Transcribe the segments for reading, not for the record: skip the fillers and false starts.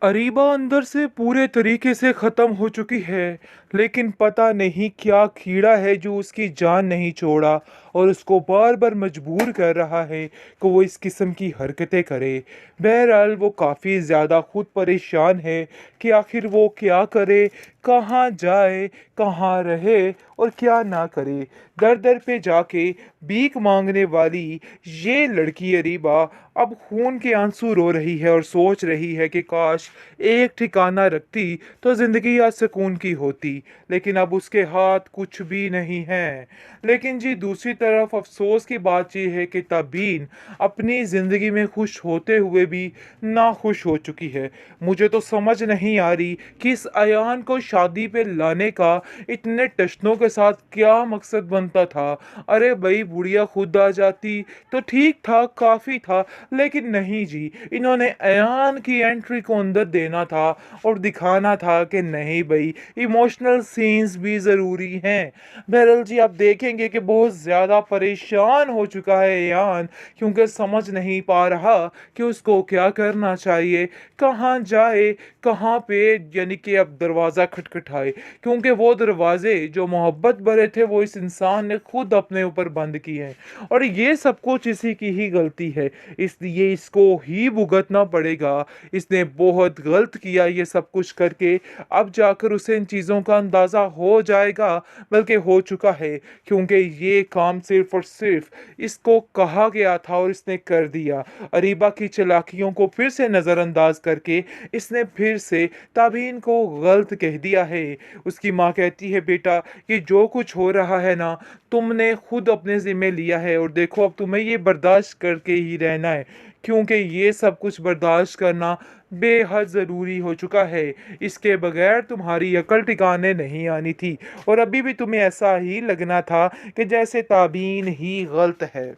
अरीबा अंदर से पूरे तरीके से ख़त्म हो चुकी है, लेकिन पता नहीं क्या कीड़ा है जो उसकी जान नहीं छोड़ा और उसको बार-बार मजबूर कर रहा है कि वो इस किस्म की हरकतें करे। बहरहाल वो काफ़ी ज़्यादा खुद परेशान है कि आखिर वो क्या करे, कहाँ जाए, कहाँ रहे और क्या ना करे। दर-दर पे जाके भीख माँगने वाली ये लड़की अरीबा अब खून के आंसू रो रही है और सोच रही है कि काश एक ठिकाना रखती तो जिंदगी आज सुकून की होती, लेकिन अब उसके हाथ कुछ भी नहीं है। लेकिन जी दूसरी तरफ अफसोस की बात यह है कि तबीन अपनी जिंदगी में खुश होते हुए भी ना खुश हो चुकी है। मुझे तो समझ नहीं आ रही कि इस अयान को शादी पे लाने का इतने टश्नों के साथ क्या मकसद बनता था। अरे भाई बुढ़िया खुद आ जाती तो ठीक था, काफी था, लेकिन नहीं जी, इन्होंने अयान की एंट्री को अंदर देना था और दिखाना था कि नहीं भाई, इमोशनल सीन्स भी ज़रूरी हैं। बहरहाल जी आप देखेंगे कि बहुत ज़्यादा परेशान हो चुका है अयान, क्योंकि समझ नहीं पा रहा कि उसको क्या करना चाहिए, कहाँ जाए, कहाँ पे यानी कि अब दरवाज़ा खटखटाए, क्योंकि वो दरवाजे जो मोहब्बत भरे थे वो इस इंसान ने खुद अपने ऊपर बंद किए हैं और ये सब कुछ इसी की ही गलती है, इसलिए इसको ही भुगतना पड़ेगा। इसने बहुत गलत किया ये सब कुछ करके, अब जाकर उसे इन चीज़ों का अंदाज़ा हो जाएगा, बल्कि हो चुका है, क्योंकि ये काम सिर्फ और सिर्फ इसको कहा गया था और इसने कर दिया। अरीबा की चालाकियों को फिर से नज़रअंदाज करके इसने फिर से ताबीन को गलत कह दिया है। उसकी माँ कहती है बेटा कि जो कुछ हो रहा है ना, तुमने खुद अपने ज़िम्मे लिया है और देखो अब तुम्हें ये बर्दाश्त करके ही रहना है, क्योंकि ये सब कुछ बर्दाश्त करना बेहद ज़रूरी हो चुका है। इसके बगैर तुम्हारी अकल ठिकाने नहीं आनी थी और अभी भी तुम्हें ऐसा ही लगना था कि जैसे ताबीन ही गलत है।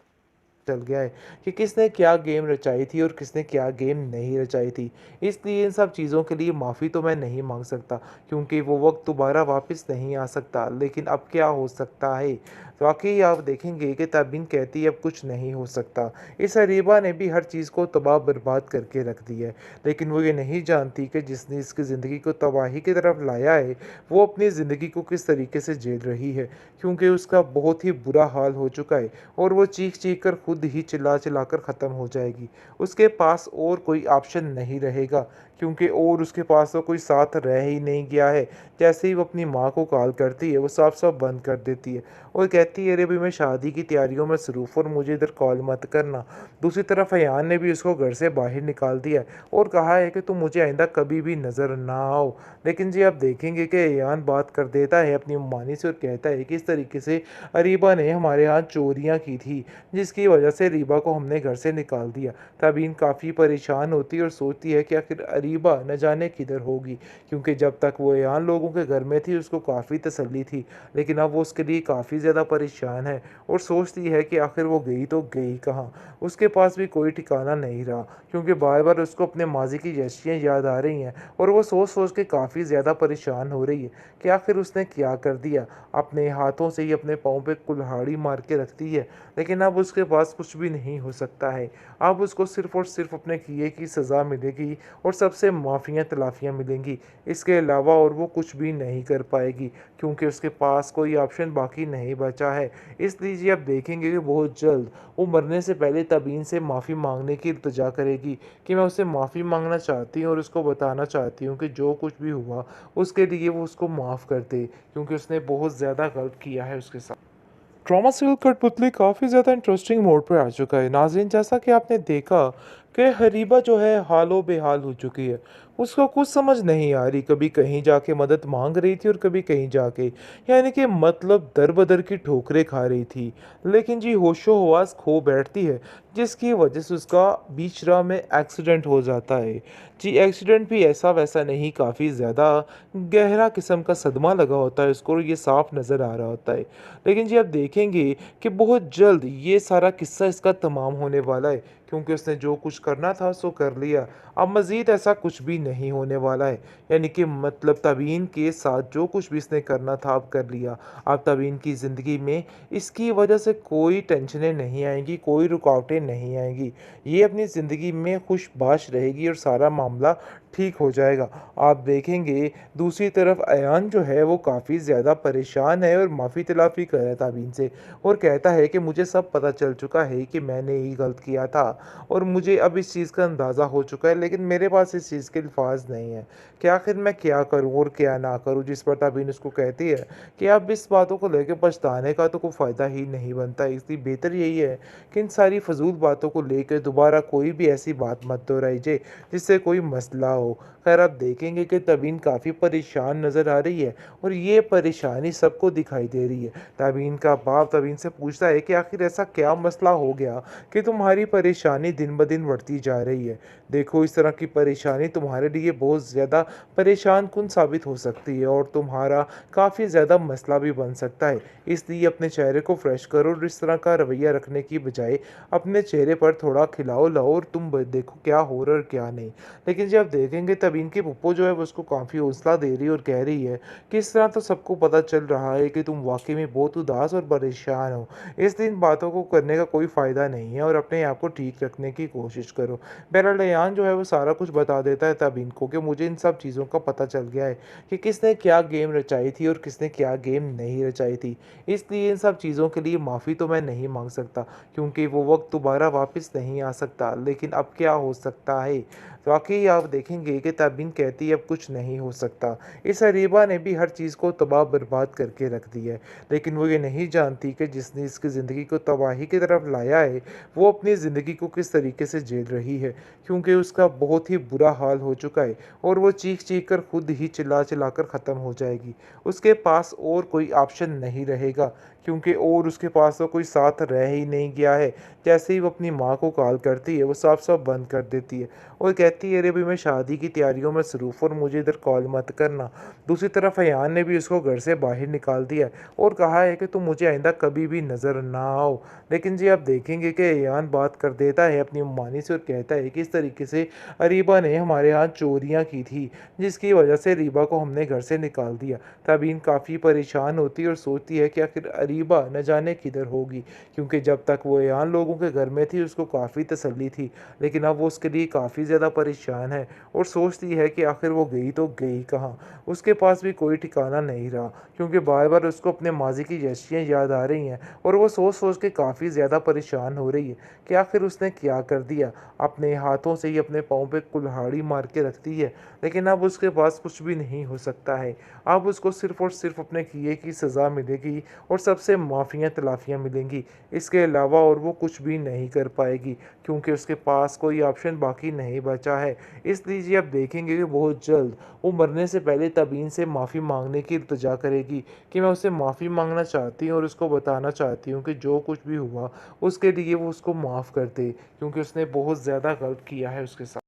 चल गया है कि किसने क्या गेम रचाई थी और किसने क्या गेम नहीं रचाई थी। इसलिए इन सब चीज़ों के लिए माफ़ी तो मैं नहीं मांग सकता, क्योंकि वो वक्त दोबारा वापस नहीं आ सकता, लेकिन अब क्या हो सकता है। वाकई आप देखेंगे कि तबीन कहती है अब कुछ नहीं हो सकता। इस अरीबा ने भी हर चीज़ को तबाह बर्बाद करके रख दिया है, लेकिन वो ये नहीं जानती कि जिसने इसकी ज़िंदगी को तबाही की तरफ लाया है वो अपनी ज़िंदगी को किस तरीके से झेल रही है, क्योंकि उसका बहुत ही बुरा हाल हो चुका है और वो चीख चीख कर खुद ही चिल्ला चिल्ला कर ख़त्म हो जाएगी। उसके पास और कोई ऑप्शन नहीं रहेगा, क्योंकि और उसके पास तो कोई साथ रह ही नहीं गया है। जैसे ही वो अपनी माँ को कॉल करती है वो साफ साफ बंद कर देती है और कहती है अरे भाई मैं शादी की तैयारियों में मसरूफ़ और मुझे इधर कॉल मत करना। दूसरी तरफ अयान ने भी उसको घर से बाहर निकाल दिया है और कहा है कि तुम मुझे आइंदा कभी भी नज़र ना आओ। लेकिन जी आप देखेंगे कि अयान बात कर देता है अपनी मानी से और कहता है कि इस तरीके से अरीबा ने हमारे यहाँ चोरियाँ की थी, जिसकी वजह से रीबा को हमने घर से निकाल दिया। तबीन काफ़ी परेशान होती है और सोचती है कि आखिर अरीबा न जाने किधर होगी, क्योंकि जब तक वो यहाँ लोगों के घर में थी उसको काफ़ी तसल्ली थी, लेकिन अब वो उसके लिए काफ़ी ज़्यादा परेशान है और सोचती है कि आखिर वो गई तो गई कहाँ। उसके पास भी कोई ठिकाना नहीं रहा, क्योंकि बार बार उसको अपने माजी की जश्तियाँ याद आ रही हैं और वो सोच सोच के काफ़ी ज़्यादा परेशान हो रही है कि आखिर उसने क्या कर दिया। अपने हाथों से ही अपने पाँव पे कुल्हाड़ी मार के रखती है, लेकिन अब उसके पास कुछ भी नहीं हो सकता है। अब उसको सिर्फ़ और सिर्फ़ अपने किए की सज़ा मिलेगी और सबसे माफ़ियाँ तलाफ़ियाँ मिलेंगी। इसके अलावा और वो कुछ भी नहीं कर पाएगी, क्योंकि उसके पास कोई ऑप्शन बाकी नहीं बचा है। इसलिए जी आप देखेंगे कि बहुत जल्द वो मरने से पहले तबीन से माफ़ी माँगने की इल्तिजा करेगी कि मैं उससे माफ़ी माँगना चाहती हूँ और उसको बताना चाहती हूँ कि जो कुछ भी हुआ उसके लिए वो उसको माफ़ कर दे, क्योंकि उसने बहुत ज़्यादा गलत किया है उसके साथ। ड्रामा सीरियल कठपुतली काफ़ी ज़्यादा इंटरेस्टिंग मोड पे आ चुका है नाज़रीन। जैसा कि आपने देखा कि हरीबा जो है हालो बेहाल हो चुकी है। उसको कुछ समझ नहीं आ रही, कभी कहीं जाके मदद मांग रही थी और कभी कहीं जाके, यानी कि मतलब दर बदर की ठोकरें खा रही थी। लेकिन जी होशो हवास खो बैठती है, जिसकी वजह से उसका बीच राह में एक्सीडेंट हो जाता है। जी एक्सीडेंट भी ऐसा वैसा नहीं, काफ़ी ज़्यादा गहरा किस्म का सदमा लगा होता है उसको और ये साफ नज़र आ रहा होता है। लेकिन जी आप देखेंगे कि बहुत जल्द ये सारा किस्सा इसका तमाम होने वाला है, क्योंकि उसने जो कुछ करना था सो कर लिया। अब मज़ीद ऐसा कुछ भी नहीं होने वाला है। यानी कि मतलब तबीन के साथ जो कुछ भी इसने करना था अब कर लिया। अब तबीन की ज़िंदगी में इसकी वजह से कोई टेंशनें नहीं आएँगी, कोई रुकावटें नहीं आएँगी। ये अपनी ज़िंदगी में खुशबाश रहेगी और सारा मामला ठीक हो जाएगा। आप देखेंगे दूसरी तरफ अयान जो है वो काफ़ी ज़्यादा परेशान है और माफ़ी-तलाफ़ी कर रहा है ताबीन से और कहता है कि मुझे सब पता चल चुका है कि मैंने ही गलत किया था और मुझे अब इस चीज़ का अंदाज़ा हो चुका है, लेकिन मेरे पास इस चीज़ के अल्फ़ाज़ नहीं है कि आखिर मैं क्या करूँ और क्या ना करूँ। जिस पर ताबीन उसको कहती है कि अब इस बातों को लेके पछताने का तो कोई फ़ायदा ही नहीं बनता, इसलिए बेहतर यही है कि इन सारी फ़ज़ूल बातों को लेके दोबारा कोई भी ऐसी बात मत दोहराइए जिससे कोई मसला हो। खैर आप देखेंगे कि तबीन काफ़ी परेशान नज़र आ रही है और ये परेशानी सबको दिखाई दे रही है। तबीन का बाप तबीन से पूछता है कि आखिर ऐसा क्या मसला हो गया कि तुम्हारी परेशानी दिन ब दिन बढ़ती जा रही है। देखो इस तरह की परेशानी तुम्हारे लिए बहुत ज़्यादा परेशान कुन साबित हो सकती है और तुम्हारा काफ़ी ज़्यादा मसला भी बन सकता है। इसलिए अपने चेहरे को फ्रेश करो और इस तरह का रवैया रखने की बजाय अपने चेहरे पर थोड़ा खिलाओ लाओ और तुम देखो क्या हो रहा है और क्या नहीं। लेकिन जब देखेंगे तब इनकी पुप्पो जो है वो उसको काफ़ी हौसला दे रही है और कह रही है कि इस तरह तो सबको पता चल रहा है कि तुम वाक़ई में बहुत उदास और परेशान हो। इसलिए इन बातों को करने का कोई फ़ायदा नहीं है और अपने आप को ठीक रखने की कोशिश करो। बहरहाल रेयान जो है वो सारा कुछ बता देता है तब इनको कि मुझे इन सब चीज़ों का पता चल गया है कि किसने क्या गेम रचाई थी और किसने क्या गेम नहीं रचाई थी। इसलिए इन सब चीज़ों के लिए माफ़ी तो मैं नहीं माँग सकता क्योंकि वो वक़्त दोबारा वापस नहीं आ सकता। लेकिन अब क्या हो सकता है? वाक़ई आप देखेंगे कि तबीन कहती है अब कुछ नहीं हो सकता। इस अरीबा ने भी हर चीज़ को तबाह-बर्बाद करके रख दिया है। लेकिन वो ये नहीं जानती कि जिसने इसकी ज़िंदगी को तबाही की तरफ लाया है, वो अपनी ज़िंदगी को किस तरीके से झेल रही है। क्योंकि उसका बहुत ही बुरा हाल हो चुका है और वो चीख-चीख कर खुद ही चिल्ला-चिल्ला कर ख़त्म हो जाएगी। उसके पास और कोई ऑप्शन नहीं रहेगा क्योंकि और उसके पास तो कोई साथ रह ही नहीं गया है। जैसे ही वो अपनी माँ को कॉल करती है, वो साफ-साफ बंद कर देती है और कहती है, "अरे भई मैं शादी की तैयारियों में मसरूफ़ हूँ और मुझे इधर कॉल मत करना।" दूसरी तरफ अयान ने भी उसको घर से बाहर निकाल दिया है और कहा है कि तुम मुझे आइंदा कभी भी नज़र ना आओ। लेकिन जी आप देखेंगे कि अयान बात कर देता है अपनी मानी से और कहता है कि इस तरीके से अरीबा ने हमारे यहाँ चोरियाँ की थी, जिसकी वजह से अरीबा को हमने घर से निकाल दिया। तबीन काफ़ी परेशान होती है और सोचती है कि आखिर अरीबा न जाने किधर होगी, क्योंकि जब तक वो अयान लोगों के घर में थी उसको काफ़ी तसल्ली थी, लेकिन अब वो उसके लिए काफ़ी ज़्यादा परेशान है और सोचती है कि आखिर वो गई तो गई कहाँ? उसके पास भी कोई ठिकाना नहीं रहा, क्योंकि बार-बार उसको अपने माज़ी की यशियाँ याद आ रही हैं और वो सोच-सोच के काफ़ी ज़्यादा परेशान हो रही है कि आखिर उसने क्या कर दिया? अपने हाथों से ही अपने पाँव पे कुल्हाड़ी मार के रखती है, लेकिन अब उसके पास कुछ भी नहीं हो सकता है। अब उसको सिर्फ़ और सिर्फ़ अपने किए की सज़ा मिलेगी और सबसे माफ़ियाँ-तलाफ़ियाँ मिलेंगी। इसके अलावा और वो कुछ भी नहीं कर पाएगी, क्योंकि उसके पास कोई ऑप्शन बाकी नहीं बचा है। इसलिए जी आप देखेंगे कि बहुत जल्द वो मरने से पहले तबीन से माफ़ी माँगने की इल्तिजा करेगी कि मैं उससे माफ़ी माँगना चाहती हूँ और उसको बताना चाहती हूँ कि जो कुछ भी हुआ उसके लिए वो उसको माफ़ कर दे, क्योंकि उसने बहुत ज़्यादा गलत किया है उसके साथ।